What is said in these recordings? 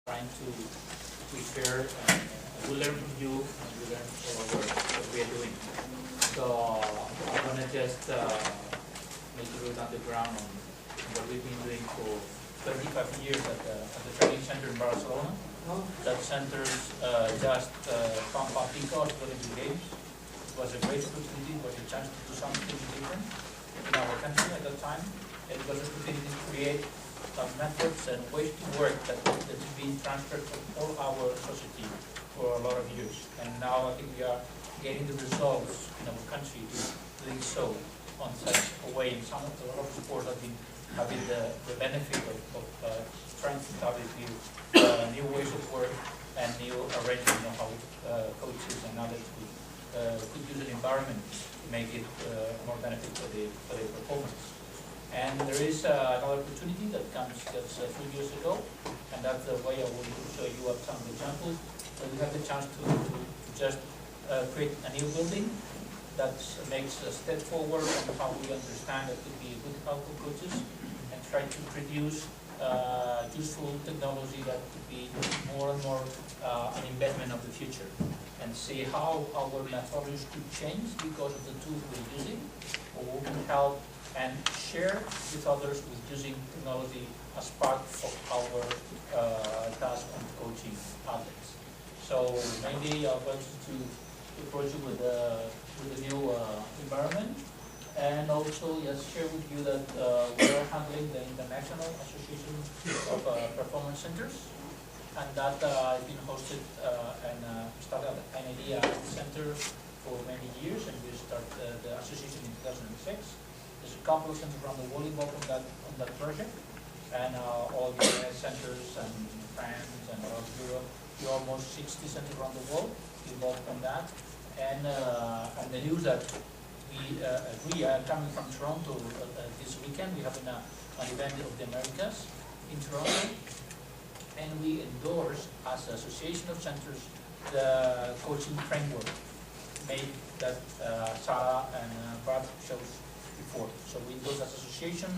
trying to share and we learn from you and we learn from what we are doing. So I'm gonna just make a root on the ground on what we've been doing for 35 years at the training center in Barcelona. That centers just from Papico to the Games. It was a great opportunity, it was a chance to do something different in our country at that time. It was an opportunity to create methods and ways to work that's been transferred from all our society for a lot of years. And now I think we are getting the results in our country to doing so on such a way. And a lot of sports have been having the benefit of trying to establish new ways of work and new arrangement of how coaches and others could use an environment to make it more benefit for the performance. And there is another opportunity that comes just a few years ago, and that's the way I will show you some examples. So we have the chance to just create a new building that makes a step forward on how we understand that could be a good help for coaches, and try to produce useful technology that could be more and more an investment of the future, and see how our methodologies could change because of the tools we're using, or we can help and share with others with using technology as part of our task on coaching athletes. So maybe I want to approach you with a new environment, and also just share with you that we are handling the International Association of Performance Centers, and that has been hosted and started an idea center for many years, and we started the association in 2006. There's a couple of centers around the world involved on that project, and all the centers and France and all of Europe. There are almost 60 centers around the world involved on that. And the news that we are coming from Toronto this weekend. We have an event of the Americas in Toronto, and we endorse as an association of centers the coaching framework made that Sarah and Brad shows before. So we do as association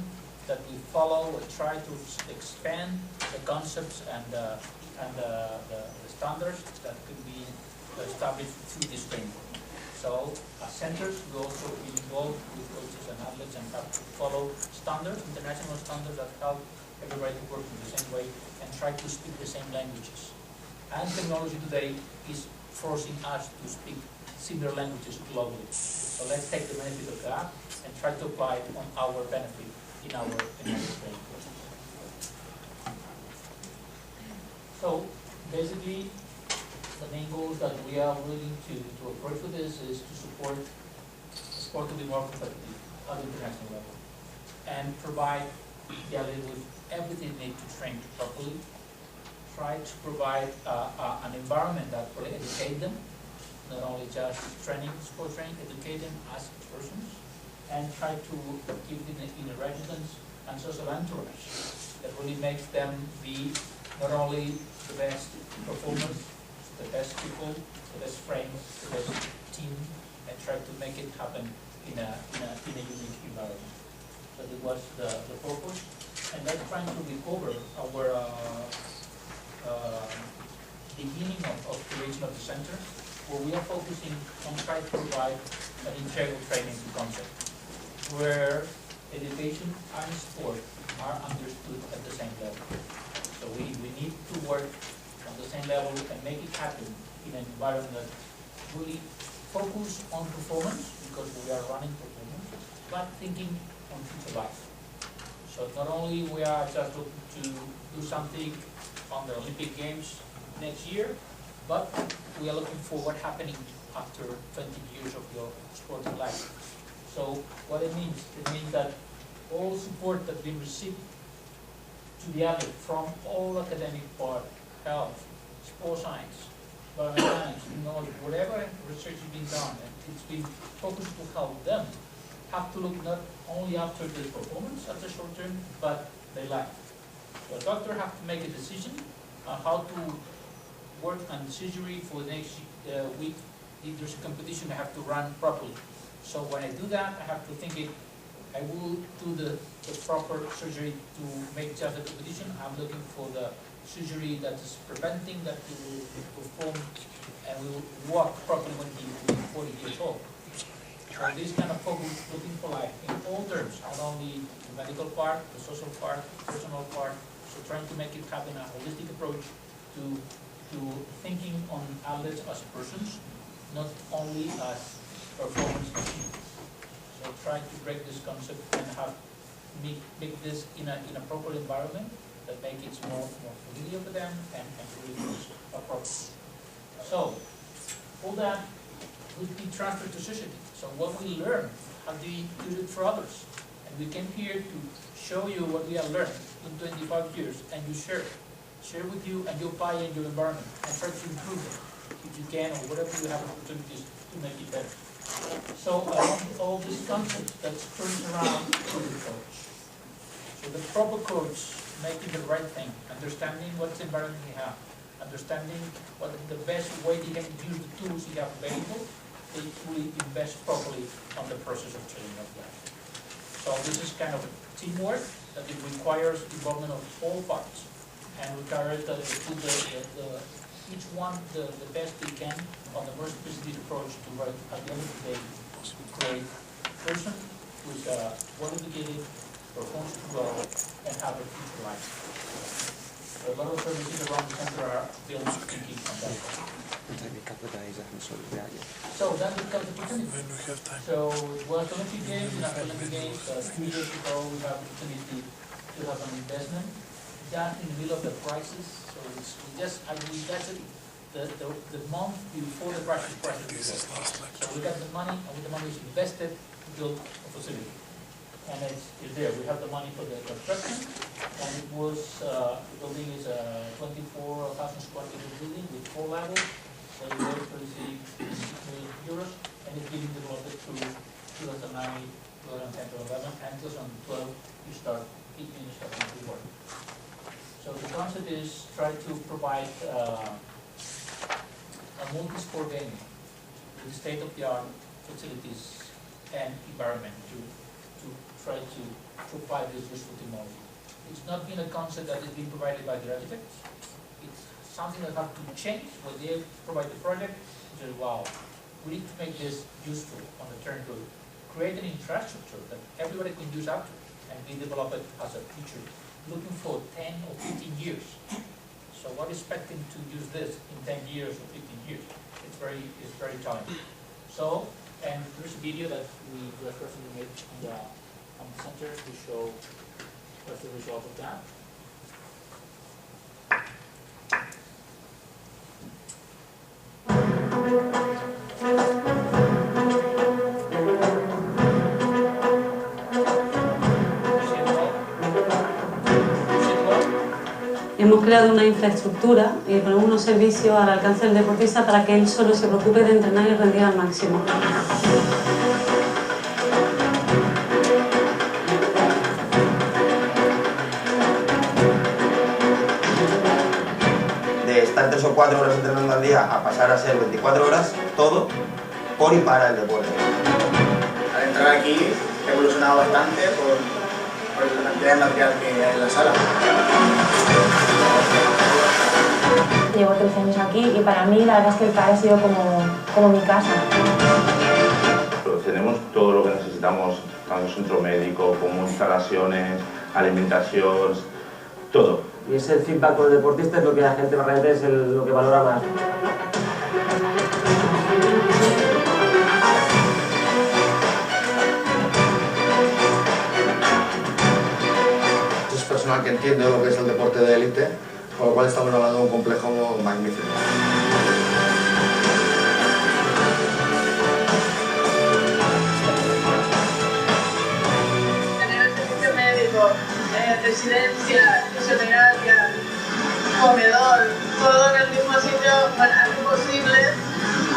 that we follow and try to expand the concepts and the standards that could be established through this framework. So as centers, we also be involved with coaches and athletes and have to follow standards, international standards that help everybody to work in the same way and try to speak the same languages. And technology today is forcing us to speak similar languages globally. So let's take the benefit of that and try to apply it on our benefit in our framework. So basically, the main goals that we are willing to approach with this is to support sport to be more competitive at the international level, and provide the athlete with everything they need to train properly. Try to provide an environment that will educate them, not only just training, sport training, educate them as persons, and try to give them inner residence and social entourage that really makes them be not only the best performers, the best people, the best friends, the best team, and try to make it happen in a unique environment. So that was the purpose, and that's trying to recover our beginning of creation of the center, where we are focusing on trying to provide an integral training concept, where education and sport are understood at the same level. So we need to work on the same level and make it happen in an environment that really focus on performance, because we are running performance, but thinking on future life. So not only we are just looking to do something on the Olympic Games next year, but we are looking for what's happening after 20 years of your sporting life. So what it means that all support that's been received to the athlete from all academic part, health, sports science, biomechanics, knowledge, whatever research has been done, and it's been focused to help them, have to look not only after the performance at the short term, but their life. The doctor have to make a decision on how to work on surgery for the next week. If there's a competition, I have to run properly. So when I do that, I have to think it, I will do the proper surgery to make just the competition. I'm looking for the surgery that is preventing that he will perform and will walk properly when he will be 40 years old. So this kind of focus looking for life in all terms, not only the medical part, the social part, personal part, so trying to make it happen a holistic approach to thinking on athletes as persons, not only as performance machines. So trying to break this concept and make this in a proper environment that make it more familiar for them and really appropriate. So all that would be transferred to society. So what we learn, how do we use it for others? And we came here to show you what we have learned in 25 years, and you share it. Share with you, and you apply it in your environment, and try to improve it, if you can, or whatever you have opportunities to make it better. So all these concepts that turns around to the coach. So the proper coach, making the right thing, understanding what environment he has, understanding what the best way he can use the tools he have available, they fully invest properly on the process of training of life. So this is kind of a teamwork that it requires involvement of all parts, and requires that each one the best they can on the most specific approach to write at the end of the day create a person who is well educated, performs well, and have a future life. A lot of services around the center are built thinking on that. So that becomes the opportunity. So it was Olympic Games, in Olympic Games, 2 years ago we have the opportunity to have an investment just in the middle of the crisis. So it's just, I mean, that's it. The month before the crisis. So we got the money, and with the money is invested to build a facility. And it's there. We have the money for the construction, and it was the building is a 24,000 square meter building with 4 levels. So it was 36 million euros, and it's being developed through 2009, 2010, 2011, and 2012 you start to work. So the concept is try to provide a multi-sport venue with state-of-the-art facilities and environment to try to provide this useful technology. It's not been a concept that is being provided by the architects. It's something that has to change when they provide the project. They say, wow, we need to make this useful on the turn to create an infrastructure that everybody can use after and be developed as a future, looking for 10 or 15 years. So we're expecting to use this in 10 years or 15 years. It's very challenging. So, and there's a video that we just recently made on the center to show what's the result of that. Hemos creado una infraestructura y ponemos unos servicios al alcance del deportista para que él solo se preocupe de entrenar y rendir al máximo. De estar 3 o 4 horas entrenando al día a pasar a ser 24 horas, todo por y para el deporte. Al entrar aquí he evolucionado bastante por la cantidad de material que hay en la sala. Llevo 13 años aquí y para mí la verdad es que el CAE ha sido como mi casa. Tenemos todo lo que necesitamos, tanto centro médico como instalaciones, alimentación, todo. Y ese feedback con el deportista es lo que la gente realmente es lo que valora más. Es personal que entiende lo que es el deporte de élite, con lo cual estamos hablando de un complejo magnífico. Tener el servicio médico, residencia, fisioterapia, comedor, todo en el mismo sitio, hace posible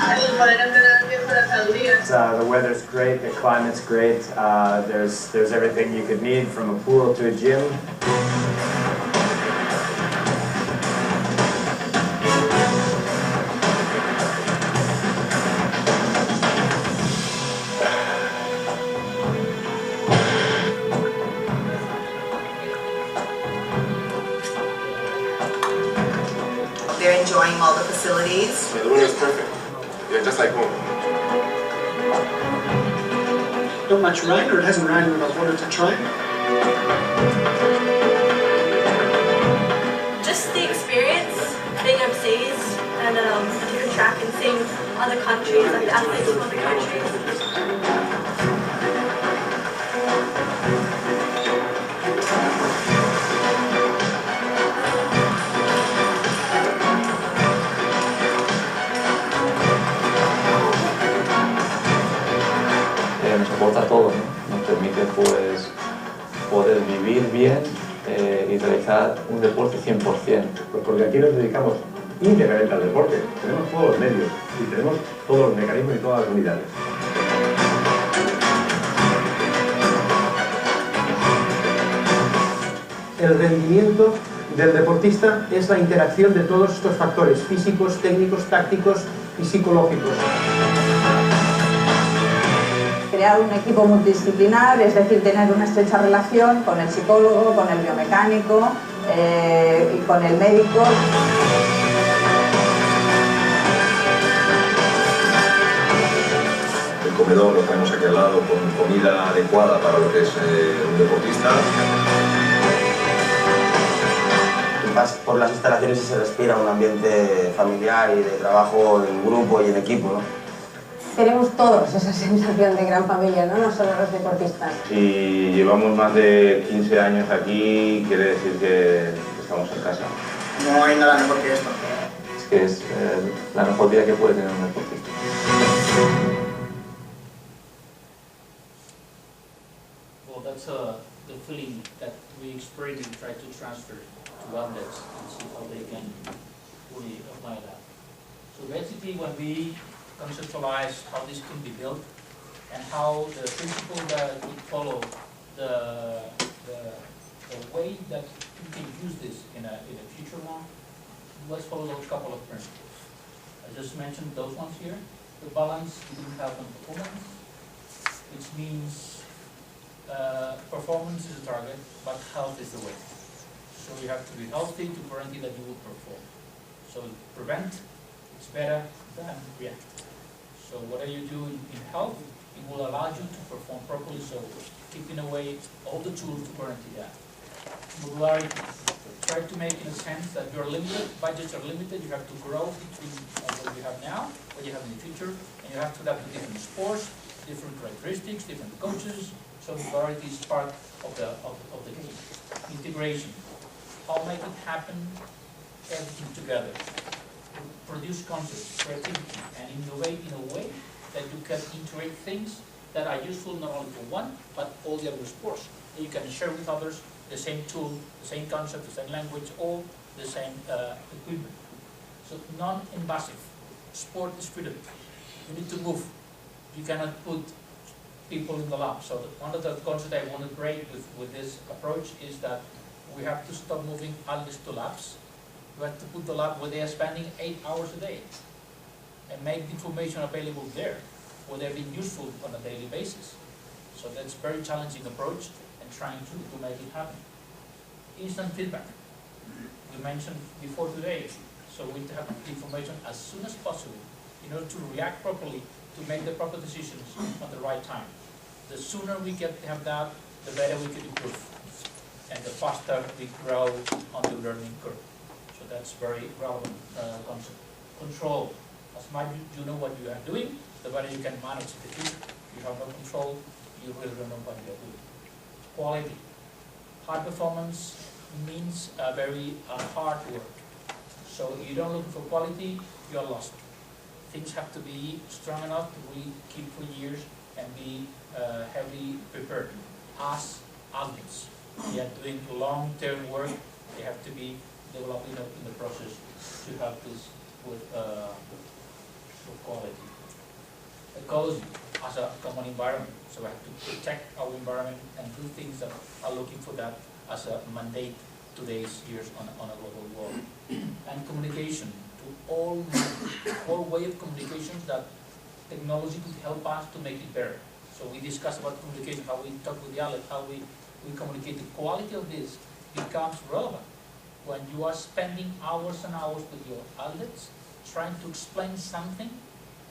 el poder entrenar 10 horas al día. The weather's great, the climate's great, there's everything you could need from a pool to a gym. They're enjoying all the facilities. The room is perfect. Yeah, just like home. Not much rain, or it hasn't rained enough water to train. Just the experience, being overseas and a different track and seeing other countries, like the athletes from other countries. Nos aporta todo, ¿no? Nos permite pues poder vivir bien y realizar un deporte 100%. Pues porque aquí nos dedicamos íntegramente al deporte, tenemos todos los medios y tenemos todos los mecanismos y todas las unidades. El rendimiento del deportista es la interacción de todos estos factores físicos, técnicos, tácticos y psicológicos. Crear un equipo multidisciplinar, es decir, tener una estrecha relación con el psicólogo, con el biomecánico y con el médico. El comedor lo tenemos aquí al lado con comida adecuada para lo que es un deportista. Tú pasas por las instalaciones y se respira un ambiente familiar y de trabajo en grupo y en equipo, ¿no? Tenemos todos esa sensación de gran familia, ¿no? No solo los deportistas. Si llevamos más de 15 años aquí, quiere decir que estamos en casa. No hay nada mejor que esto. Es que es la mejor vida que puede tener un deportista. Well, that's the feeling that we experience and try to transfer to athletes and see how they can fully apply that. So basically, when we conceptualize how this can be built and how the principle that we follow, the way that we can use this in a future one, let's follow a couple of principles. I just mentioned those ones here. The balance between health and performance, which means performance is a target, but health is the way. So you have to be healthy to guarantee that you will perform. So prevent is better than react. So whatever you do in health, it will allow you to perform properly, so keeping away all the tools to guarantee that. Modularity. Try to make in a sense that you're limited, budgets are limited, you have to grow between what you have now, what you have in the future, and you have to adapt to different sports, different characteristics, different coaches, so modularity is part of the game. Integration. How make it happen, everything together. Produce concepts, creativity, and innovate in a way that you can integrate things that are useful not only for one, but all the other sports. That you can share with others the same tool, the same concept, the same language, all the same equipment. So non-invasive. Sport is freedom. You need to move. You cannot put people in the lab. So one of the concepts I want to break with this approach is that we have to stop moving athletes to labs. We have to put the lab where they are spending 8 hours a day and make the information available there, where they're being useful on a daily basis. So that's a very challenging approach and trying to make it happen. Instant feedback. We mentioned before today, so we need to have information as soon as possible in order to react properly, to make the proper decisions at the right time. The sooner we have that, the better we can improve, and the faster we grow on the learning curve. So that's very relevant concept. Control. As much as you know what you are doing, the better you can manage the future. You have no control, you really don't know what you are doing. Quality. High performance means very hard work. So if you don't look for quality, you are lost. Things have to be strong enough to really keep for years and be heavily prepared. As athletes, they are doing long-term work. They have to be developing in the process to have this with quality. Ecology as a common environment. So we have to protect our environment and do things that are looking for that as a mandate today's years on a global world. And communication to all way of communications that technology could help us to make it better. So we discussed about communication, how we talk with the athlete, how we communicate. The quality of this becomes relevant. when you are spending hours and hours with your athletes trying to explain something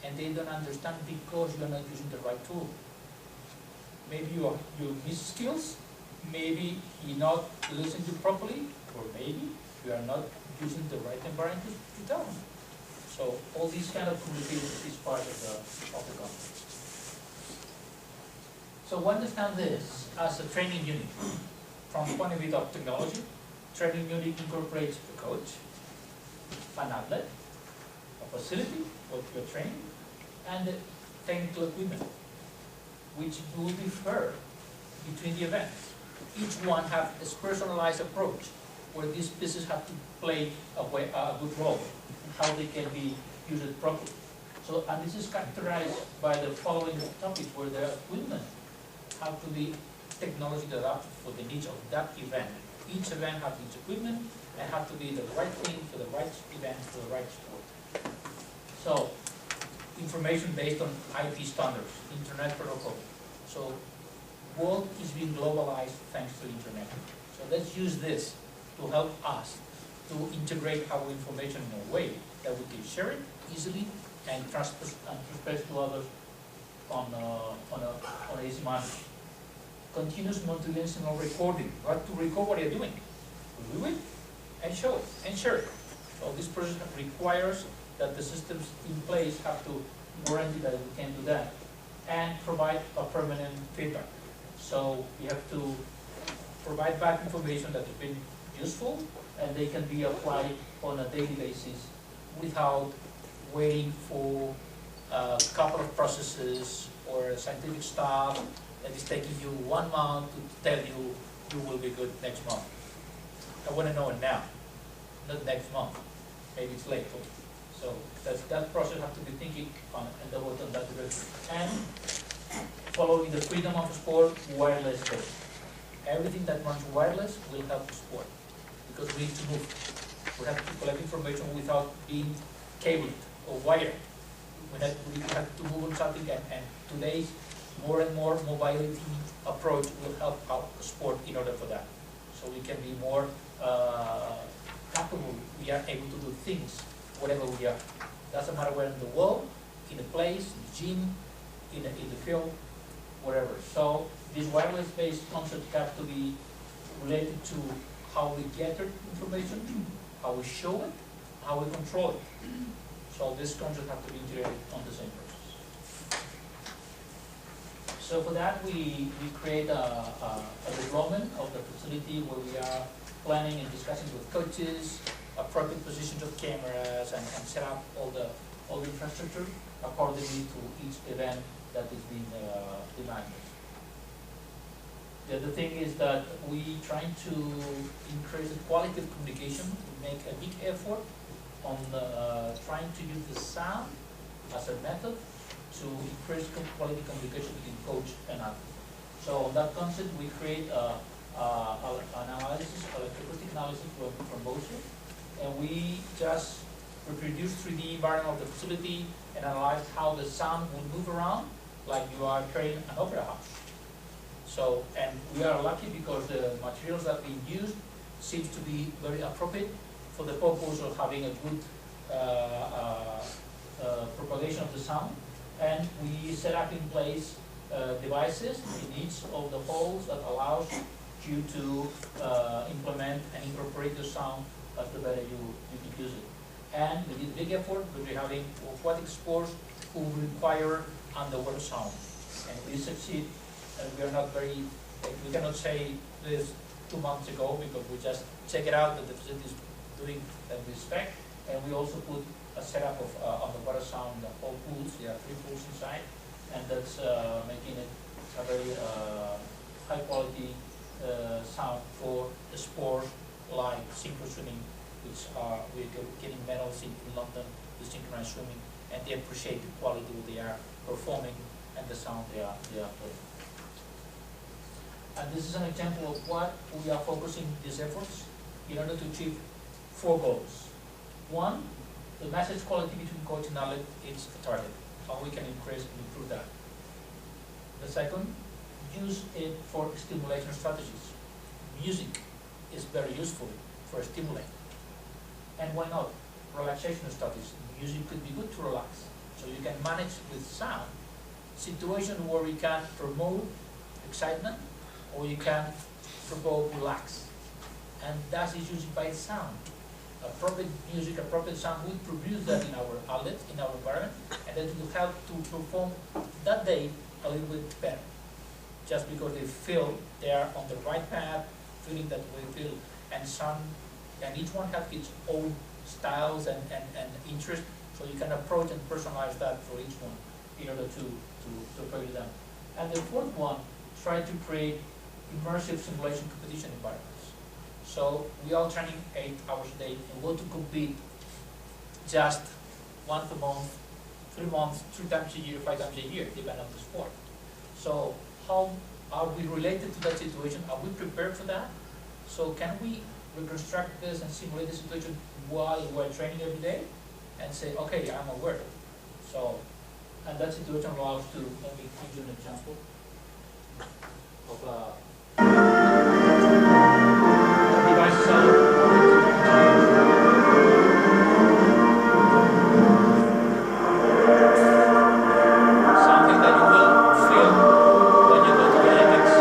and they don't understand because you are not using the right tool. Maybe you miss skills, maybe he not listen to you properly, or maybe you are not using the right environment to tell him. So all these kind of communication is part of the context. So we understand this as a training unit. From the point of view of technology, training unit incorporates a coach, an outlet, a facility of your training, and the technical equipment, which will differ between the events. Each one has a personalized approach, where these pieces have to play a good role, and how they can be used properly. So, and this is characterized by the following topics, where the equipment have to be technology adapted for the needs of that event. Each event has its equipment and have to be the right thing for the right event, for the right sport. So, information based on IP standards, internet protocol. So, world is being globalized thanks to internet. So let's use this to help us to integrate our information in a way that we can share it easily and transfer to others on an easy manner. Continuous multidimensional recording. You have to record what you're doing. Do it and show it and share it. So this process requires that the systems in place have to guarantee that we can do that and provide a permanent feedback. So we have to provide back information that has been useful and they can be applied on a daily basis without waiting for a couple of processes or scientific stuff that is taking you 1 month to tell you you will be good next month. I want to know it now, not next month. Maybe it's late. So that process has to be thinking on and double on that direction. And following the freedom of sport, wireless based. Everything that runs wireless will help the sport because we need to move. We have to collect information without being cabled or wired. We have to move on something, and today's more and more mobility approach will help out the sport in order for that. So we can be more capable. We are able to do things wherever we are. Doesn't matter where in the world, in a place, in the gym, in the field, whatever. So these wireless-based concepts have to be related to how we gather information, how we show it, how we control it. So these concepts have to be integrated on the same process. So for that, we create a development of the facility where we are planning and discussing with coaches, appropriate positions of cameras, and set up all the infrastructure accordingly to each event that is being demanded. The other thing is that we trying to increase the quality of communication. We make a big effort on trying to use the sound as a method to increase quality communication between coach and athlete. So on that concept, we create an analysis, electroacoustic analysis from Bose, and we just reproduce 3D environment of the facility and analyze how the sound will move around like you are carrying an opera house. So, and we are lucky because the materials that we use seems to be very appropriate for the purpose of having a good propagation of the sound. And we set up in place devices in each of the holes that allows you to implement and incorporate the sound as the better you can use it. And we did big effort because we're having aquatic sports who require underwater sound. And we succeed, and we are not very, we cannot say this 2 months ago because we just check it out that the facility is doing that we expect. And we also put a setup of underwater sound, the whole pools. There are 3 pools inside, and that's making it a very high quality sound for the sport like synchro swimming, which we're getting medals in London, the synchronized swimming, and they appreciate the quality that they are performing and the sound they are playing. And this is an example of what we are focusing these efforts in order to achieve 4 goals. 1, the message quality between coach and athlete is a target, how we can increase and improve that. The second, use it for stimulation strategies. Music is very useful for stimulating. And why not? Relaxation studies. Music could be good to relax. So you can manage with sound situations where you can promote excitement or you can promote relax. And that is used by sound. Appropriate music, appropriate sound will produce that in our outlet, in our environment, and that will help to perform that day a little bit better. Just because they feel they are on the right path, feeling that we feel, and each one has its own styles and interest, so you can approach and personalize that for each one in order to play with them. And the fourth one, try to create immersive simulation competition environments. So we are training 8 hours a day and want to compete just once a month, 3 months, 3 times a year, 5 times a year, depending on the sport. So how are we related to that situation? Are we prepared for that? So can we reconstruct this and simulate the situation while we're training every day and say, okay, I'm aware. So, and that situation allows to, let me give you an example of devices something that you will feel when you go to the Olympics.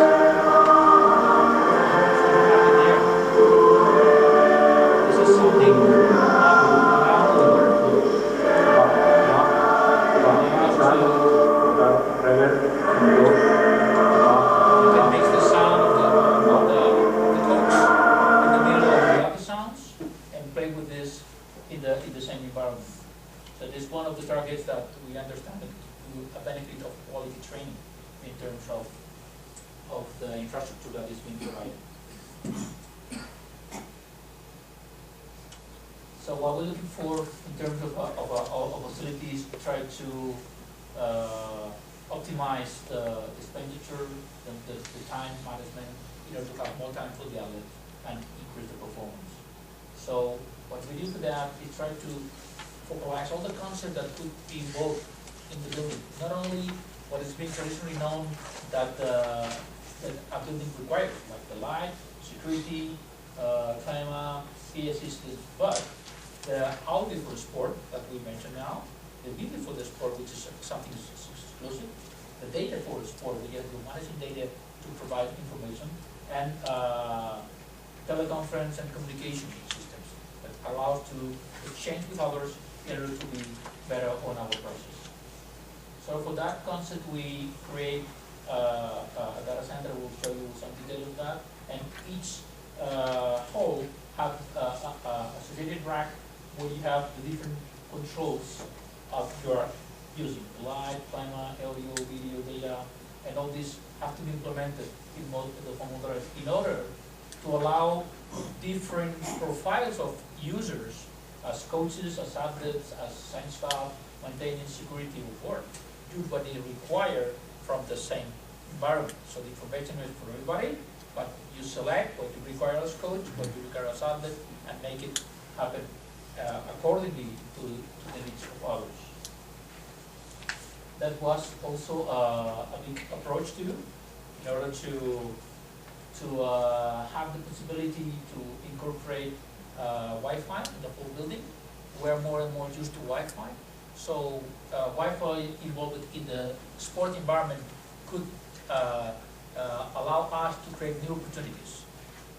This is something you can mix the sound of the coach in the middle of the other sounds and play with this in the same environment. So this is one of the targets that we understand that a benefit of quality training in terms of the infrastructure that is being provided. So what we're looking for in terms of facilities, try to optimize the expenditure, the time management, in order to have more time for the outlet and increase the performance. So what we do for that is try to focalize all the concepts that could be involved in the building. Not only what has been traditionally known that a building requires, like the light, security, climate, PA systems, but the audio for the sport that we mentioned now, the video for the sport, which is something exclusive, the data for the sport, we are managing data to provide information, and teleconference and communication systems that allow us to exchange with others in order to be better on our process. So for that concept, we create a data center. We'll show you some details of that, and each hall have associated rack where you have the different controls of your using light, climate, audio, video, data, and all these have to be implemented in multiple formularies in order to allow different profiles of users as coaches, as athletes, as science staff, maintaining security of work, do what they require from the same environment. So the information is for everybody, but you select what you require as coach, what you require as athlete, and make it happen accordingly to the needs of others. That was also a big approach to, in order to have the possibility to incorporate Wi-Fi in the whole building. We're more and more used to Wi-Fi. So Wi-Fi involved in the sport environment could allow us to create new opportunities.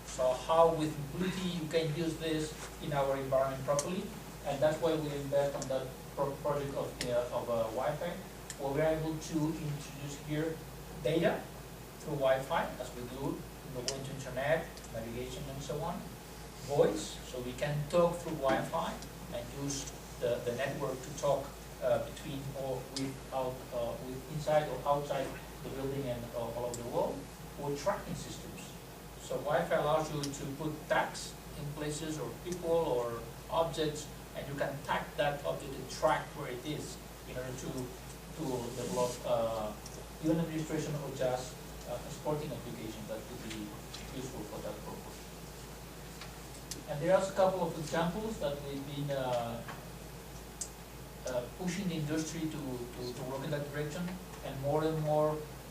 So how with mobility you can use this in our environment properly, and that's why we invest on that project of Wi-Fi, where we're able to introduce here data through Wi-Fi, as we do in the way to internet, navigation, and so on. Voice, so we can talk through Wi-Fi and use the network to talk between or with inside or outside the building and all over the world, or tracking systems. So Wi-Fi allows you to put tags in places or people or objects, and you can tag that object and track where it is in order to develop even administration or just a sporting application that could be useful for that purpose. And there are a couple of examples that we've been pushing the industry to work in that direction, and more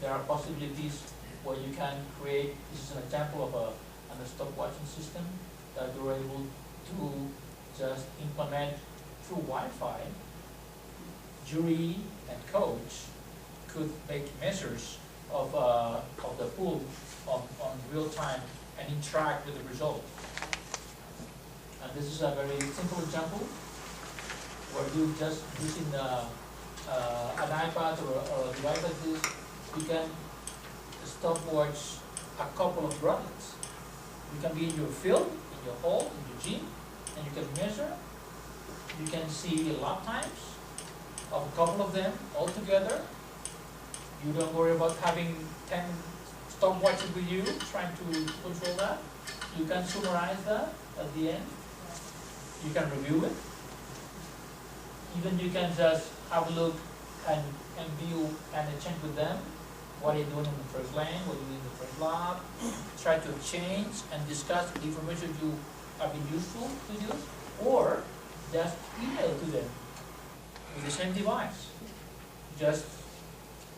there are possibilities where you can create. This is an example of a stop watching system that you're able to just implement through Wi-Fi. Jury and coach could make measures of the pool on real time and interact with the result. And this is a very simple example where you just using an iPad or a device like this, you can stopwatch a couple of runs. You can be in your field, in your hall, in your gym, and you can measure. You can see lap times of a couple of them all together. You don't worry about having 10 stopwatches with you, trying to control that. You can summarize that at the end. You can review it. Even you can just have a look and view and exchange with them. What are you doing in the first lane? What are you doing in the first lap? Try to exchange and discuss the information you have been useful to you, or just email to them with the same device. Just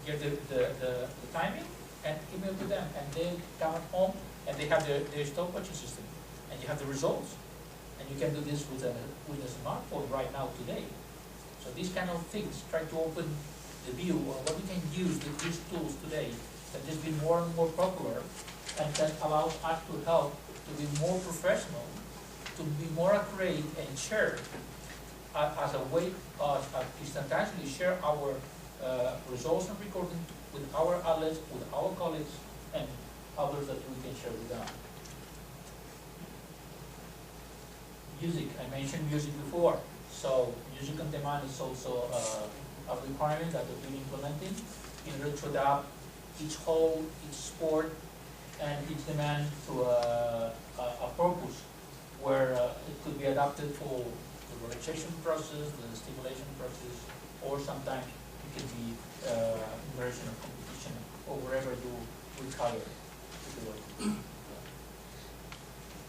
get the timing and email to them, and they come at home and they have their stopwatching system, and you have the results. And you can do this with a smartphone right now today. So these kind of things, try to open the view on what we can use with these tools today that has been more and more popular, and that allows us to help to be more professional, to be more accurate, and share as a way of instantaneously share our results and recording with our outlets, with our colleagues, and others that we can share with them. Music, I mentioned music before. So music on demand is also a requirement that we've been implementing in order to adapt each hole, each sport, and each demand to a purpose where it could be adapted for the relaxation process, the stimulation process, or sometimes it could be immersion of competition or wherever you require to do it.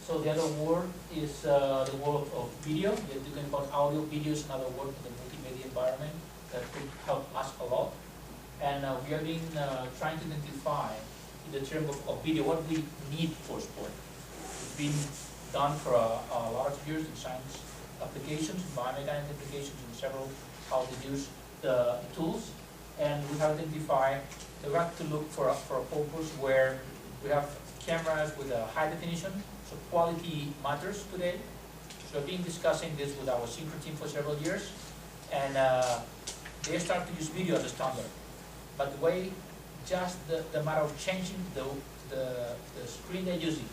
So the other word is the world of video. We're talking about audio, video is another word in the multimedia environment that could help us a lot. And we have been trying to identify in the term of video what we need for sport. It's been done for a lot of years in science applications, biomechanics applications, and several how to use the tools. And we have identified that we have to look for a purpose where we have cameras with a high definition. So quality matters today. So I've been discussing this with our synchro team for several years, and they start to use video as a standard. But the way, just the matter of changing the screen they're using,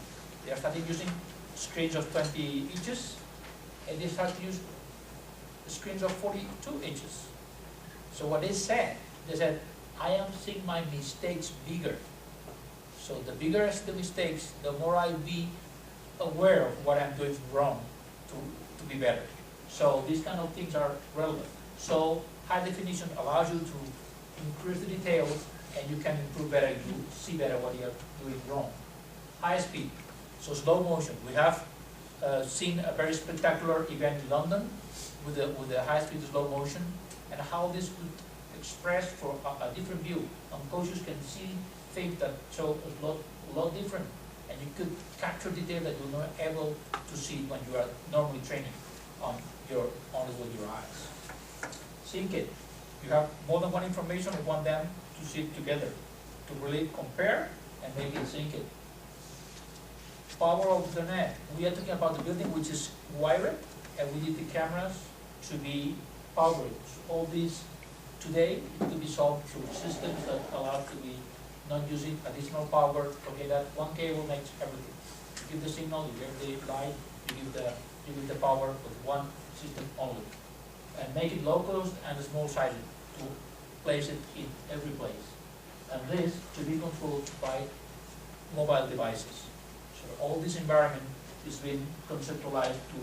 they are starting using screens of 20 inches, and they start to use screens of 42 inches. So what they said, I am seeing my mistakes bigger. So the bigger the mistakes, the more I'll be aware of what I'm doing wrong to be better. So these kind of things are relevant. So high definition allows you to increase the details, and you can improve better, you see better what you're doing wrong. High speed, so slow motion. We have seen a very spectacular event in London with the high speed slow motion, and how this could express for a different view. And coaches can see things that show a lot different, and you could capture detail that you're not able to see when you are normally training only with your eyes. Sync it. You have more than one information, you want them to sit together to really compare and make it sync it. Power of the net. We are talking about the building which is wired, and we need the cameras to be powered. So all these today it could be solved through systems that allow to be not using additional power. Okay, that one cable makes everything. You give the signal, you give the light, you give the power with one system only. And make it low cost and small sided to place it in every place. And this to be controlled by mobile devices. So all this environment is being conceptualized to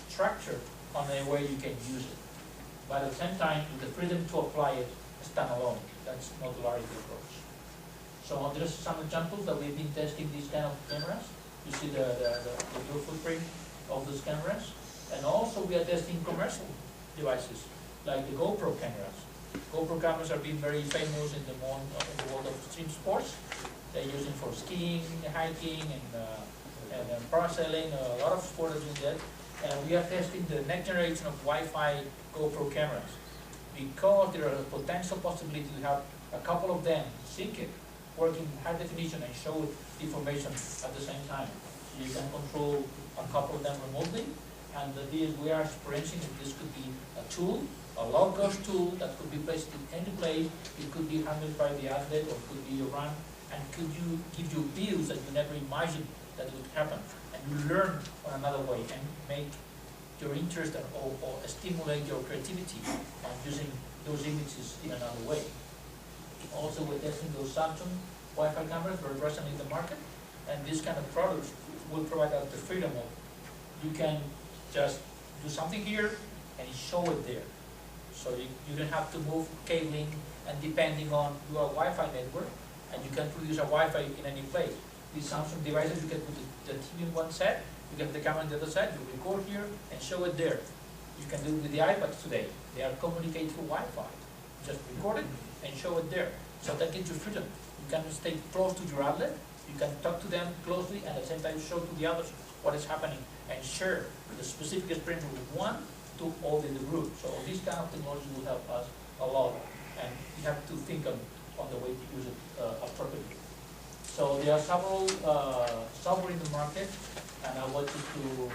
structure on a way you can use it. But at the same time, with the freedom to apply it standalone. That's modularity approach. So there's some examples that we've been testing these kind of cameras. You see the view footprint of those cameras. And also we are testing commercial devices, like the GoPro cameras. GoPro cameras are being very famous in the world of extreme sports. They're using for skiing, hiking, and parasailing, a lot of sports are doing that. And we are testing the next generation of Wi-Fi GoPro cameras because there are a potential possibility to have a couple of them sync it, working high definition and show information at the same time. So you can control a couple of them remotely. And we are experiencing that this could be a tool, a low-cost tool that could be placed in any place. It could be handled by the athlete or could be run, and could give you views that you never imagined that would happen. And you learn on another way and make your interest or stimulate your creativity on using those images in another way. Also, we're testing those Samsung Wi-Fi cameras very present in the market, and these kind of products will provide us the freedom of you can just do something here and show it there. So you don't have to move cabling and depending on your Wi-Fi network, and you can produce a Wi-Fi in any place. These Samsung devices, you can put the TV in one set, you get the camera in the other set, you record here and show it there. You can do it with the iPads today. They are communicating through Wi-Fi. Just record it and show it there. So that gives you freedom. You can stay close to your outlet, you can talk to them closely, and at the same time show to the others what is happening and share the specific experience with one to all in the group. So this kind of technology will help us a lot, and you have to think on the way to use it appropriately. So there are several software in the market, and I want you to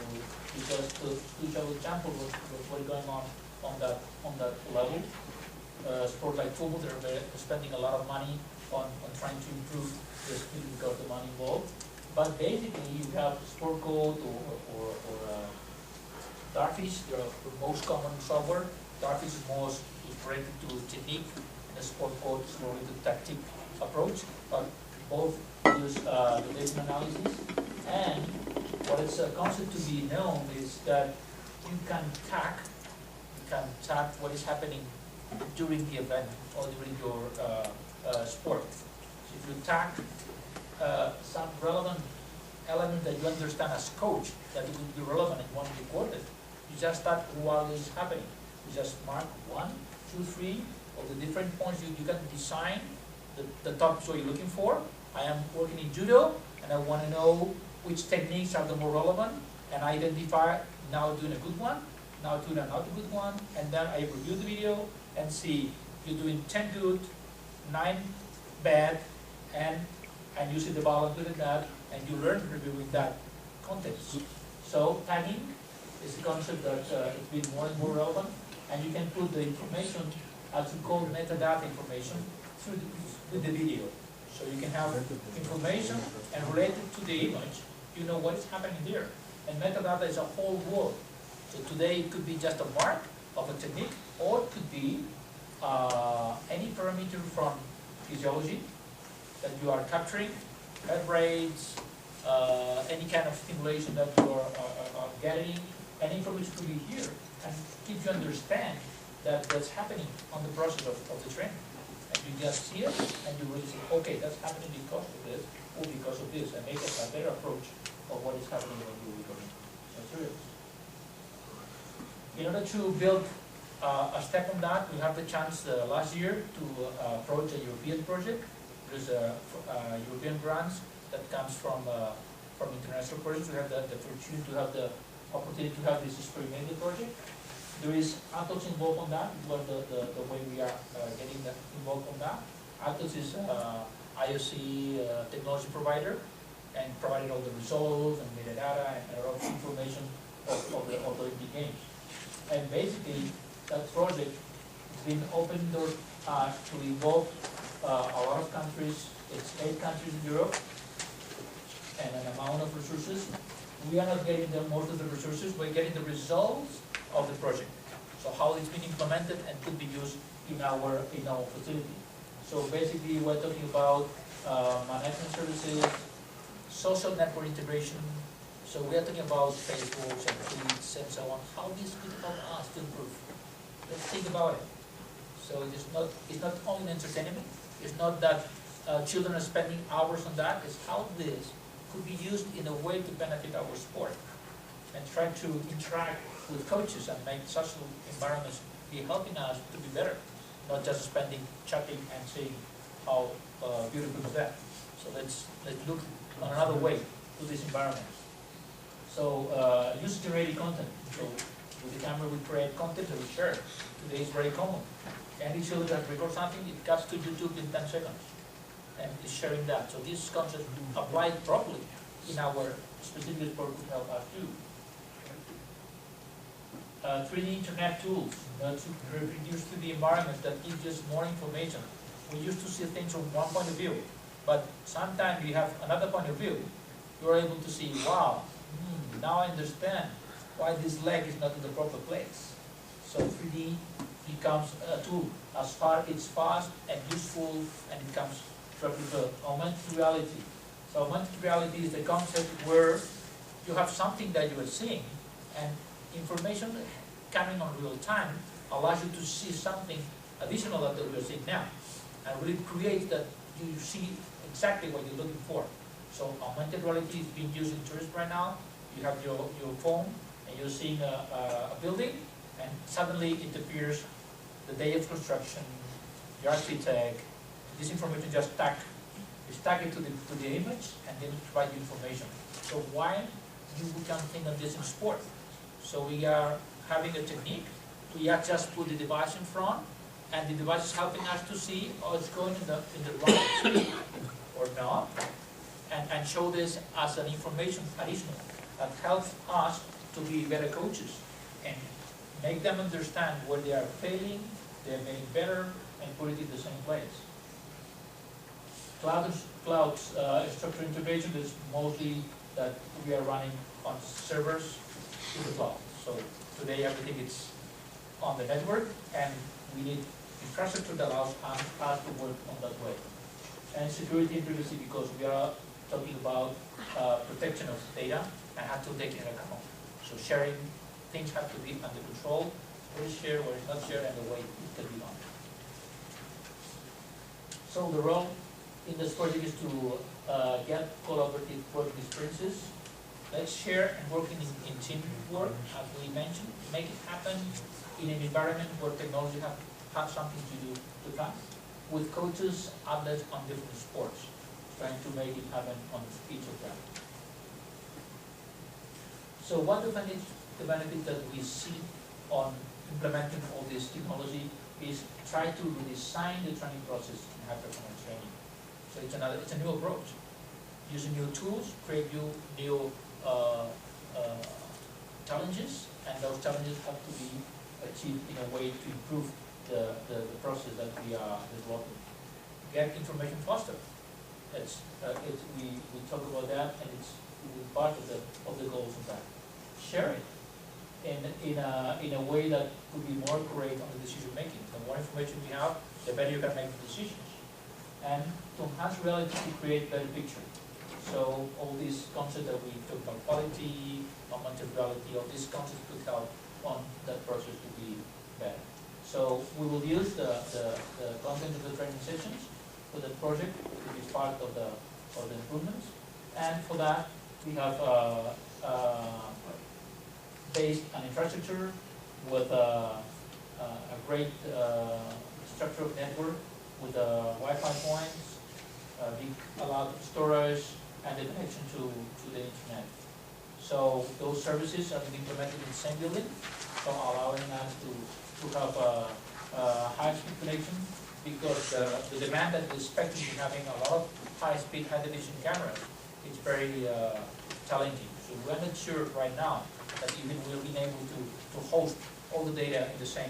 just to show example of what's going on that level. Sport like football, they're spending a lot of money on trying to improve the skill because of the money involved. But basically, you have sport code or Darfish, the most common software. Darfish is most related to technique, and the sport code is more related to tactic approach. But both use the data analysis. And what is a concept to be known is that you can track what is happening during the event or during your sport. So if you track some relevant element that you understand as coach that it would be relevant and want to record it, you just start while it's happening. You just mark 1, 2, 3 of the different points you can design the topics what you're looking for. I am working in judo and I want to know which techniques are the more relevant, and I identify now doing a good one, now doing a not a good one, and then I review the video and see you're doing 10 good, 9 bad, and you see the balance with that, and you learn reviewing that context. So tagging is a concept that it's been more and more relevant, and you can put the information, as you call metadata information, with the video. So you can have information and related to the image, you know what is happening there. And metadata is a whole world. So today it could be just a mark of a technique, or it could be any parameter from physiology that you are capturing, heart rates, any kind of stimulation that you are getting, and information could be here and keep you understand that that's happening on the process of the training. And you just see it and you really say, okay, that's happening because of this or because of this, and make a better approach of what is happening when you recover materials. In order to build a step on that, we have the chance last year to approach a European project. There's European grants that comes from international projects. We have the fortune to have the opportunity to have this experimental project. There is Atos involved on that. It was the way we are getting involved on that. Atos is IOC technology provider and provided all the results and metadata and a lot of information of the Olympic Games. And basically, that project has been open door to involve a lot of countries. It's 8 countries in Europe and an amount of resources. We are not getting most of the resources, we're getting the results of the project. So how it's been implemented and could be used in our facility. So basically we're talking about management services, social network integration. So we are talking about Facebook and tweets and so on. How this could help us to improve. Let's think about it. So it's not only entertainment. It's not that children are spending hours on that. It's how this could be used in a way to benefit our sport and try to interact with coaches and make social environments be helping us to be better, not just spending chatting and saying how beautiful is that. So let's look on another way to this environment. So user-generated content. So with the camera we create content that we share. Today is very common. And it shows that record something, it cuts to YouTube in 10 seconds. And it's sharing that. So this concept applied properly in our specific sport could help us too. 3D internet tools to reproduce 3D environments that give us more information. We used to see things from one point of view, but sometimes you have another point of view. You're able to see, wow, now I understand why this leg is not in the proper place. So 3D becomes a tool. As far it's fast and useful, and it comes to augmented reality. So augmented reality is the concept where you have something that you are seeing, and information coming on real time allows you to see something additional that we are seeing now, and really creates that you see exactly what you're looking for. So augmented reality is being used in tourism right now. You have your phone and you're seeing a building, and suddenly it appears the day of construction, the architect. This information just tag it to the image, and then provide you information. So why you can think of this in sport? So we are having a technique. We are just put the device in front, and the device is helping us to see, oh, it's going in the right speed or not, and show this as an information additional that helps us to be better coaches and make them understand where they are failing, they're getting better, and put it in the same place. Cloud structure integration is mostly that we are running on servers in the cloud. So today everything is on the network, and we need infrastructure that allows us to work on that way. And security and privacy, because we are talking about protection of data and have to take into account. So sharing things have to be under control. What is shared, what is not shared, and the way it can be done. So the role in this project is to get collaborative working experiences. Let's share and work in teamwork, as we mentioned. Make it happen in an environment where technology have something to do with that. With coaches, athletes on different sports, trying to make it happen on each of them. So what the benefit that we see on implementing all this technology is try to redesign the training process in high-performance training. So it's a new approach. Using new tools, create new challenges, and those challenges have to be achieved in a way to improve the process that we are developing. Get information faster. We talk about that, and it's part of the goals of that. Share it in a way that could be more correct on the decision making. The more information we have, the better you can make the decisions. And to enhance reality, to create better picture. So all these concepts that we talked about, quality, augmented reality, all these concepts could help on that process to be better. So we will use the content of the training sessions for the project to be part of the improvements. And for that, we have based an infrastructure with a great structure of network with Wi-Fi points, big allowed storage, and the connection to the internet. So those services are being implemented in the same building, so allowing us to have a high-speed connection, because the demand that we're expecting to having a lot of high-speed, high-definition cameras, it's very challenging. So we're not sure right now that even we'll be able to host all the data in the same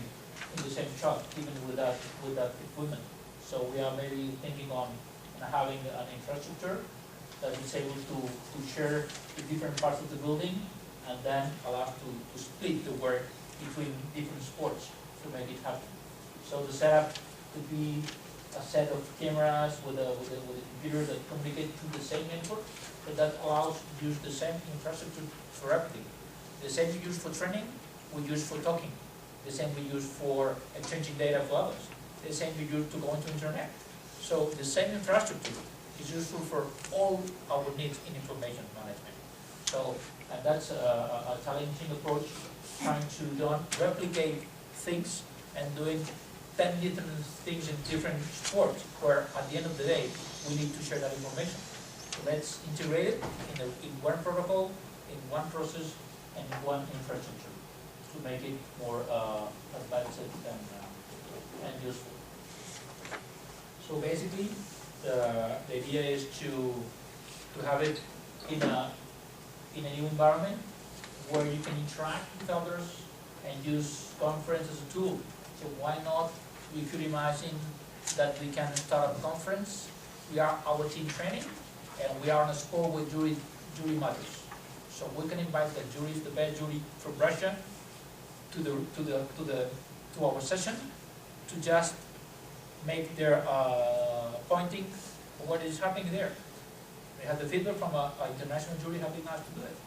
shot, even with that equipment. So we are maybe thinking on having an infrastructure that is able to share the different parts of the building, and then allow to split the work between different sports to make it happen. So the setup could be a set of cameras with a computer that communicate to the same network, but that allows to use the same infrastructure for everything. The same we use for training, we use for talking. The same we use for exchanging data for others. The same we use to go into internet. So the same infrastructure is useful for all our needs in information management. So, and that's a challenging approach, trying to don't replicate things and doing 10 different things in different sports, where at the end of the day, we need to share that information. So let's integrate it in one protocol, in one process and in one infrastructure to make it more advanced and useful. So basically, the idea is to have it in a new environment where you can interact with others and use conference as a tool. So why not, we could imagine that we can start a conference, we are our team training, and we are on a sport where jury matters. So we can invite the juries, the best jury from Russia, to our session to just make their pointing of what is happening there. We have the feedback from an international jury helping us to do it.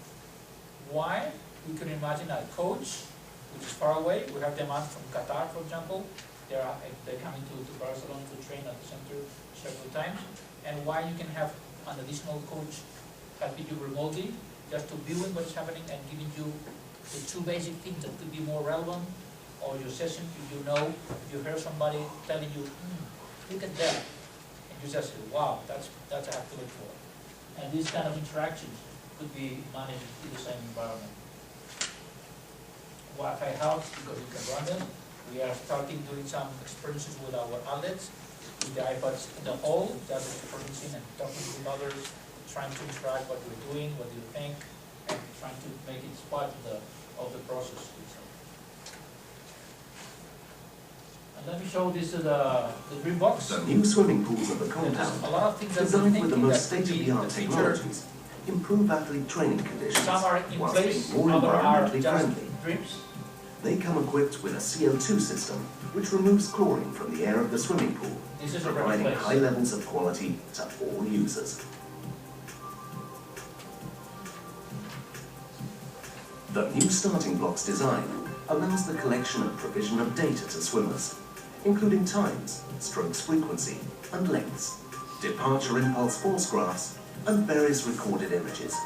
Why? We can imagine a coach, which is far away. We have demand from Qatar, for example. They're coming to Barcelona to train at the center several times. And why you can have an additional coach helping you remotely, just to view what is happening and giving you the two basic things that could be more relevant, or your session, if you know, if you hear somebody telling you, look at that, and you just say, wow, that's I have to look for. And these kind of interactions could be managed in the same environment. Wi-Fi helps because you can run them. We are starting doing some experiences with our outlets, with the iPads in the hall, just experiencing and talking with others, trying to interact what we're doing, what do you think, and trying to make it part of the process itself. And let me show this the green box. The new swimming pools of the compound, a lot of things designed with the most state-of-the-art technologies, improve athlete training conditions some are in whilst place, being more other are environmentally just friendly. dreams. They come equipped with a CO2 system which removes chlorine from the air of the swimming pool, This is providing already in place. high levels of quality to all users. The new starting blocks design allows the collection and provision of data to swimmers, including times, strokes frequency and lengths, departure impulse force graphs, and various recorded images.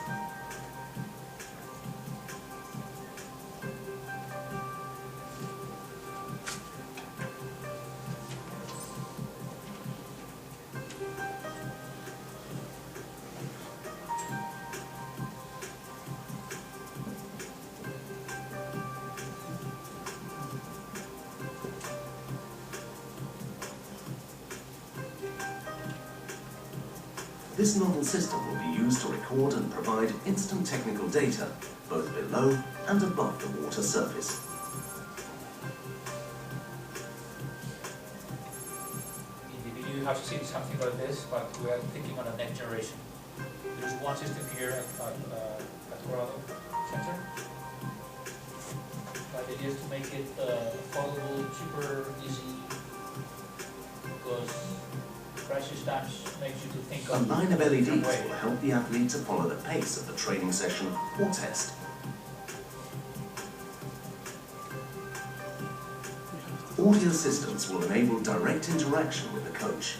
This novel system will be used to record and provide instant technical data, both below and above the water surface. In the video you have seen something like this, but we are thinking on the next generation. There's one system here at Colorado Center. But the idea is to make it affordable, cheaper, easy, because crisis times makes you to think A of line of a LEDs different way. will help the athlete to follow the pace of the training session or test. Audio systems will enable direct interaction with the coach.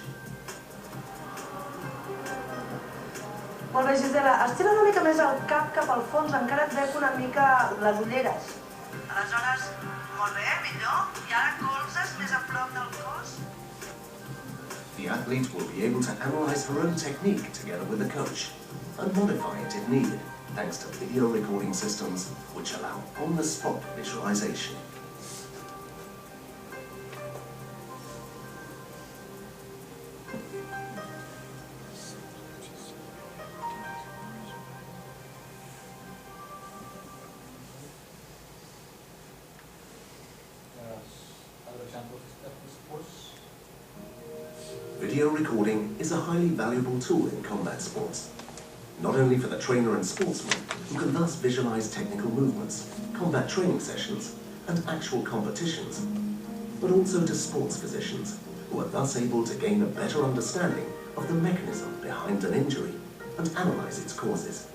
Molt bé, Gisela, estira una mica més el cap al fons, encara et veig una mica les ulleres. Aleshores, molt bé, millor. I ara colzes més a prop del cos. The athlete will be able to analyze her own technique together with the coach and modify it if needed, thanks to video recording systems which allow on-the-spot visualization. Other examples of sports. Video recording is a highly valuable tool in combat sports, not only for the trainer and sportsman, who can thus visualize technical movements, combat training sessions, and actual competitions, but also to sports physicians, who are thus able to gain a better understanding of the mechanism behind an injury and analyze its causes.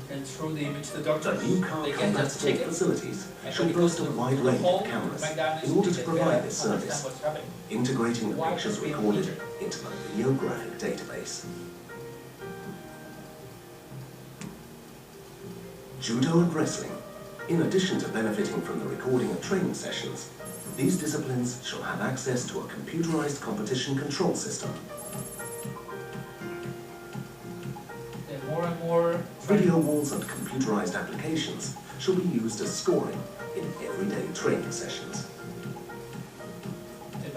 And through the image, the doctors, The new car they can combat just sport check it. facilities And shall when it goes boast a to wide the range hall, of cameras McDonald's, in order you to can provide better this understand service, what's happening. integrating the Why pictures it's being recorded injured. into the videographic database. Judo and wrestling, in addition to benefiting from the recording of training sessions, these disciplines shall have access to a computerized competition control system. Then more and more Video walls and computerized applications shall be used as scoring in everyday training sessions.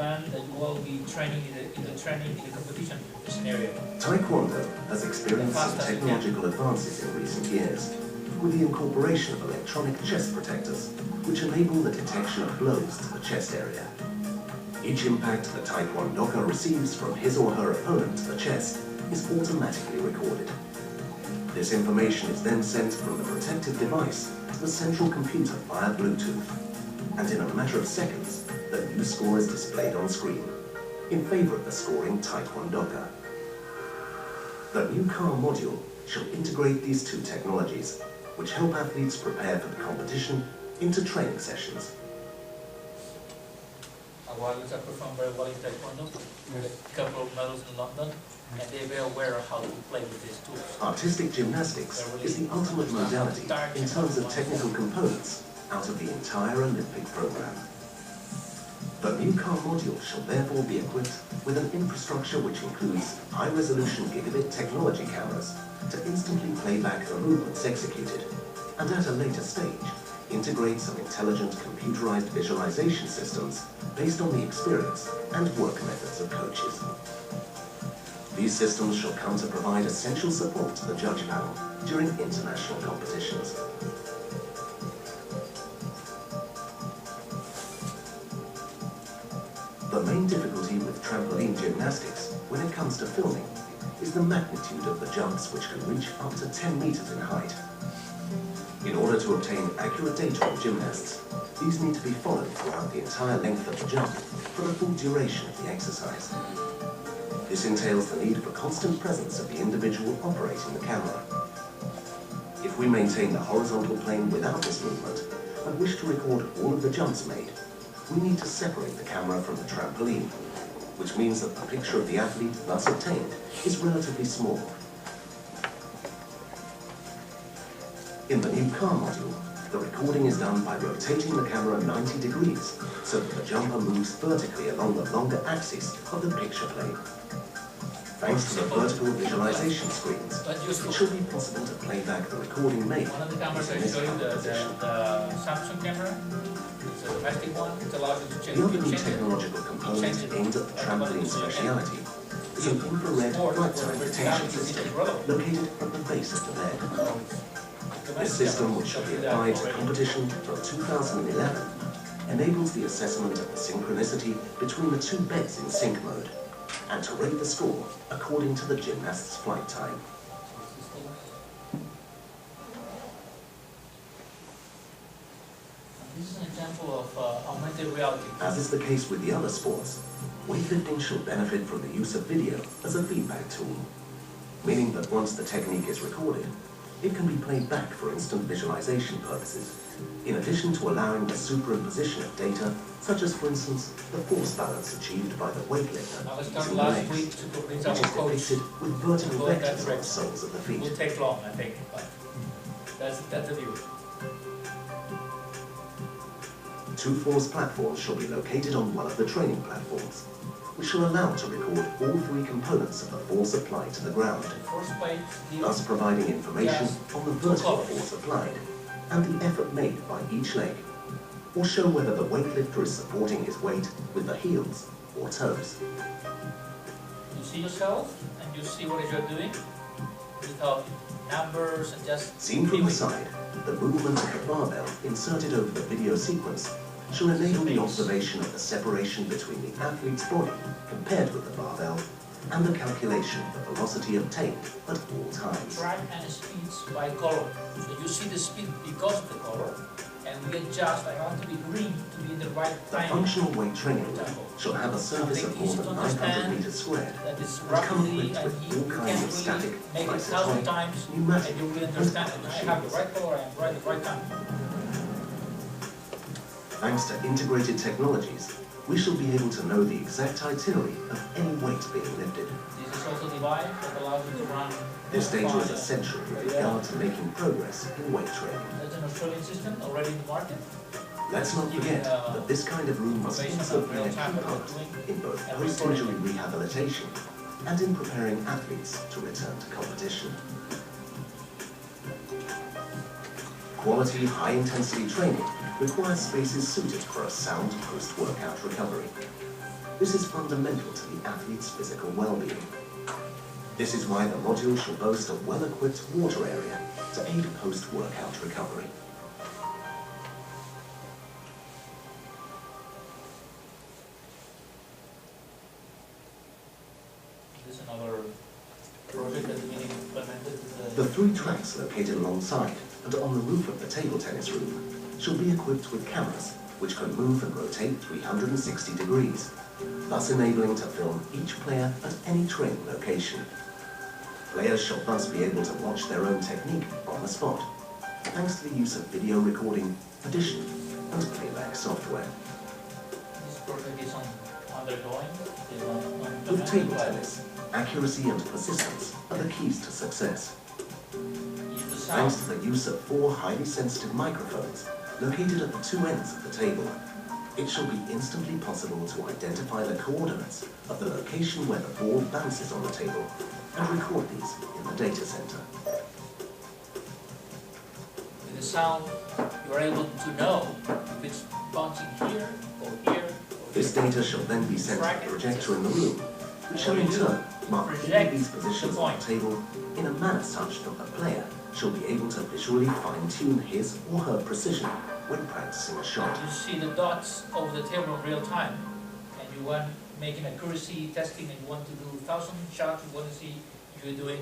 event that you will be training in the competition scenario. Taekwondo has experienced some technological advances in recent years, with the incorporation of electronic chest protectors, which enable the detection of blows to the chest area. Each impact the Taekwondoka receives from his or her opponent to the chest is automatically recorded. This information is then sent from the protective device to the central computer via Bluetooth, and in a matter of seconds, the new score is displayed on screen, in favor of the scoring Taekwondoka. The new car module shall integrate these two technologies, which help athletes prepare for the competition into training sessions. Our athletes have performed very well in Taekwondo, a couple of medals in London, and they're very aware of how to play with these tools. Artistic gymnastics is the ultimate modality in terms of technical components out of the entire Olympic program. The new car module shall therefore be equipped with an infrastructure which includes high-resolution gigabit technology cameras to instantly play back the movements executed, and at a later stage, integrate some intelligent computerized visualization systems based on the experience and work methods of coaches. These systems shall come to provide essential support to the judge panel during international competitions. The main difficulty with trampoline gymnastics when it comes to filming is the magnitude of the jumps, which can reach up to 10 meters in height. In order to obtain accurate data on gymnasts, these need to be followed throughout the entire length of the jump for the full duration of the exercise. This entails the need for constant presence of the individual operating the camera. If we maintain the horizontal plane without this movement and wish to record all of the jumps made, we need to separate the camera from the trampoline, which means that the picture of the athlete thus obtained is relatively small. In the new car module, the recording is done by rotating the camera 90 degrees so that the jumper moves vertically along the longer axis of the picture plane. Thanks to the vertical visualization screens, it should be possible to play back the recording made One of the cameras I show you, the Samsung camera, it's a domestic one, it allows you to change the other new technological component aimed at the trampoline speciality is an infrared flight time detection system located at the base of the bed. This system, which shall be applied to competition from 2011, enables the assessment of the synchronicity between the two beds in sync mode, and to rate the score according to the gymnast's flight time. This is an example of augmented reality. As is the case with the other sports, weightlifting shall benefit from the use of video as a feedback tool, meaning that once the technique is recorded, it can be played back for instant visualization purposes, in addition to allowing the superimposition of data, such as, for instance, the force balance achieved by the weightlifter using the legs, which is depicted with vertical vectors on the soles of the feet. It will take long, I think, but that's the view. Two force platforms shall be located on one of the training platforms, which shall allow to record all three components of the force applied to the ground, thus providing information on the vertical force applied and the effort made by each leg, or show whether the weightlifter is supporting his weight with the heels or toes. You see yourself and you see what you're doing without numbers and just... Seen from the side, the movement of the barbell inserted over the video sequence shall enable the observation of the separation between the athlete's body compared with the barbell and the calculation of the velocity obtained at all times. Track and speeds by color. So you see the speed because of the color, and we adjust. I want to be green to be in the right time. The functional weight training room shall have a surface of more than 900 meters squared and come equipped with all kinds of static, isotopic, pneumatic, and you will understand that I have the right color and right the right time. Thanks to integrated technologies, we shall be able to know the exact itinerary of any weight being lifted. This is also a device that allows you to run. This data is essential with regard to making progress in weight training. That's an Australian system already in the market. Let's not forget that this kind of room must also play a key part in both post-injury rehabilitation and in preparing athletes to return to competition. Quality, high-intensity training requires spaces suited for a sound post-workout recovery. This is fundamental to the athlete's physical well-being. This is why the module should boast a well-equipped water area to aid post-workout recovery. This is another project that's being implemented. The 3 tracks located alongside and on the roof of the table tennis room shall be equipped with cameras which can move and rotate 360 degrees, thus enabling to film each player at any training location. Players shall thus be able to watch their own technique on the spot, thanks to the use of video recording, addition, and playback software. This project is undergoing. With table tennis, accuracy and persistence are the keys to success. Thanks to the use of 4 highly sensitive microphones located at the 2 ends of the table, it shall be instantly possible to identify the coordinates of the location where the ball bounces on the table and record these in the data center. With the sound, you are able to know if it's bouncing here or here. This data shall then be sent to the projector in the room, which shall in turn mark all these positions on the table in a manner such that the player shall be able to visually fine-tune his or her precision when practicing a shot. You see the dots over the table in real time, and you want making accuracy testing, and you want to do 1,000 shots. You want to see if you're doing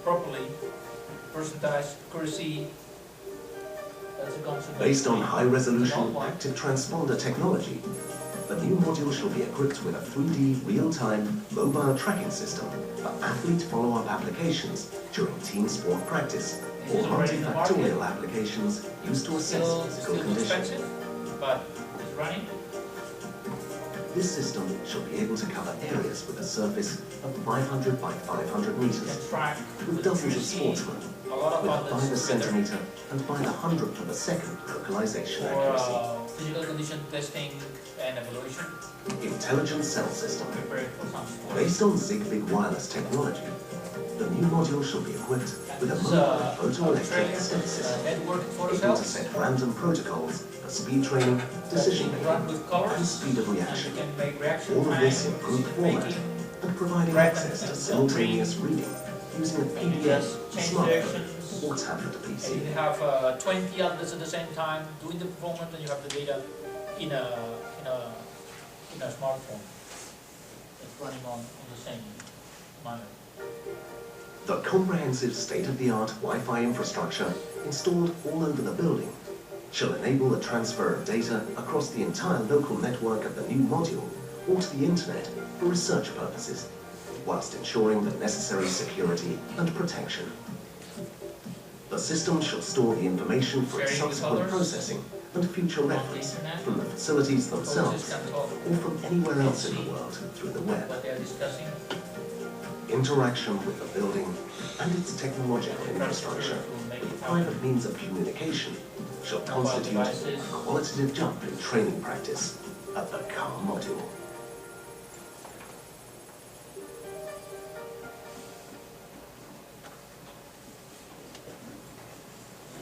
properly, percentage accuracy. That's a concept. Based on high-resolution active transponder technology, the new module shall be equipped with a 3D real-time mobile tracking system for athlete follow-up applications during team sport practice or multifactorial applications used to assess physical conditions. Expensive, but it's running. This system shall be able to cover areas with a surface of 500 by 500 meters, with dozens of sportsmen, with a by the centimeter and by the hundredth of a second localization accuracy. Physical condition testing and evaluation. Intelligent cell system. Based on Zigbee wireless technology, the new module shall be equipped with a mobile photoelectric step system able to set random protocols for speed training, decision making, and speed of reaction. All of this in group format and providing access to simultaneous reading using a PDF, smartphone, or tablet PC. And you have 20 outlets at the same time doing the performance, and you have the data in a smartphone. It's running on the same manner. The comprehensive state-of-the-art Wi-Fi infrastructure installed all over the building shall enable the transfer of data across the entire local network of the new module or to the internet for research purposes, whilst ensuring the necessary security and protection. The system shall store the information for its subsequent processing and future reference from the facilities themselves or from anywhere else in the world through the web. Interaction with the building and its technological infrastructure, with private means of communication, shall constitute a qualitative jump in training practice at the car module.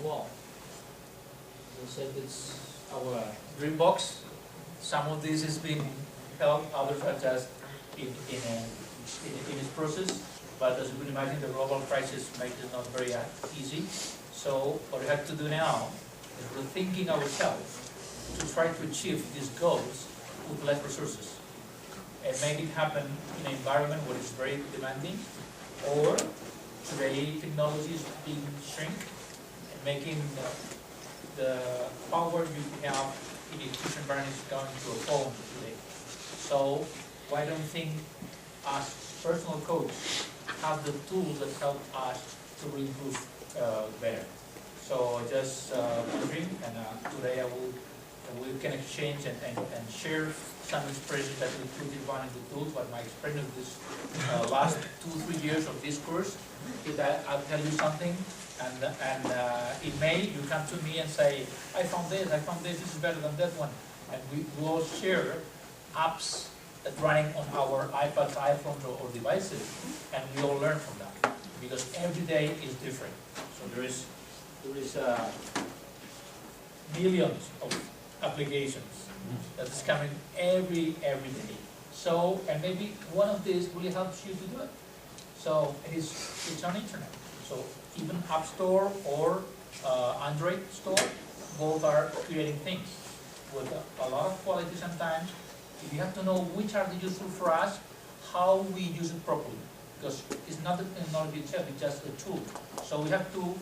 Wow. As I said, it's our dream box. Some of this is being held, others are just in its process. But as you can imagine, the global crisis makes it not very easy. So what we have to do now is we're thinking ourselves to try to achieve these goals with less resources and make it happen in an environment where it's very demanding, or today technology is being shrink and making the power you have in a huge environment is going to a phone today. So why don't you think as personal coach have the tools that help us to improve better? So just wondering, and today we can exchange and share some experiences that we put in one of the tools. But my experience of this last 2-3 years of this course is that I'll tell you something, and in May you come to me and say, I found this, this is better than that one, and we will share apps that running on our iPads, iPhones, or devices, and we all learn from that because every day is different. So there is millions of applications that is coming every day. So, and maybe one of these really helps you to do it. So it's on internet. So even App Store or Android Store, both are creating things with a lot of quality sometimes. If you have to know which are the useful for us, how we use it properly. Because it's not the technology itself, it's just a tool. So we have to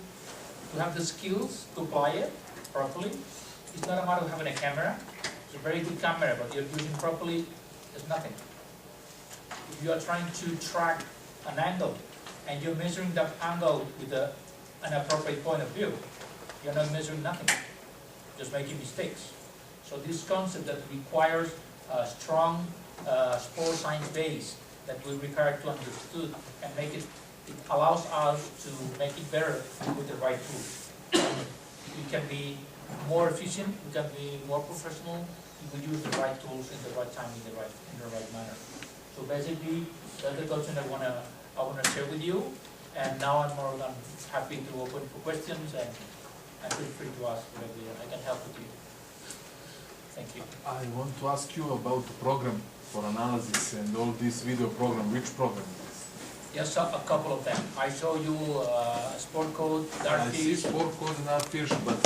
have the skills to apply it properly. It's not a matter of having a camera. It's a very good camera, but you're using properly, it's nothing. If you are trying to track an angle and you're measuring that angle with an appropriate point of view, you're not measuring nothing, just making mistakes. So this concept that requires a strong sport science base that we require to understand and make it allows us to make it better with the right tools. We can be more efficient, we can be more professional if we use the right tools in the right time, in the right manner. So basically, that's the concept I wanna share with you. And now I'm more than happy to open for questions and feel free to ask whatever I can help with you. Thank you. I want to ask you about the program for analysis and all this video program. Which program is this? Yes, a couple of them. I show you Sport Code, I see Dartfish. Sport Code and Dartfish, but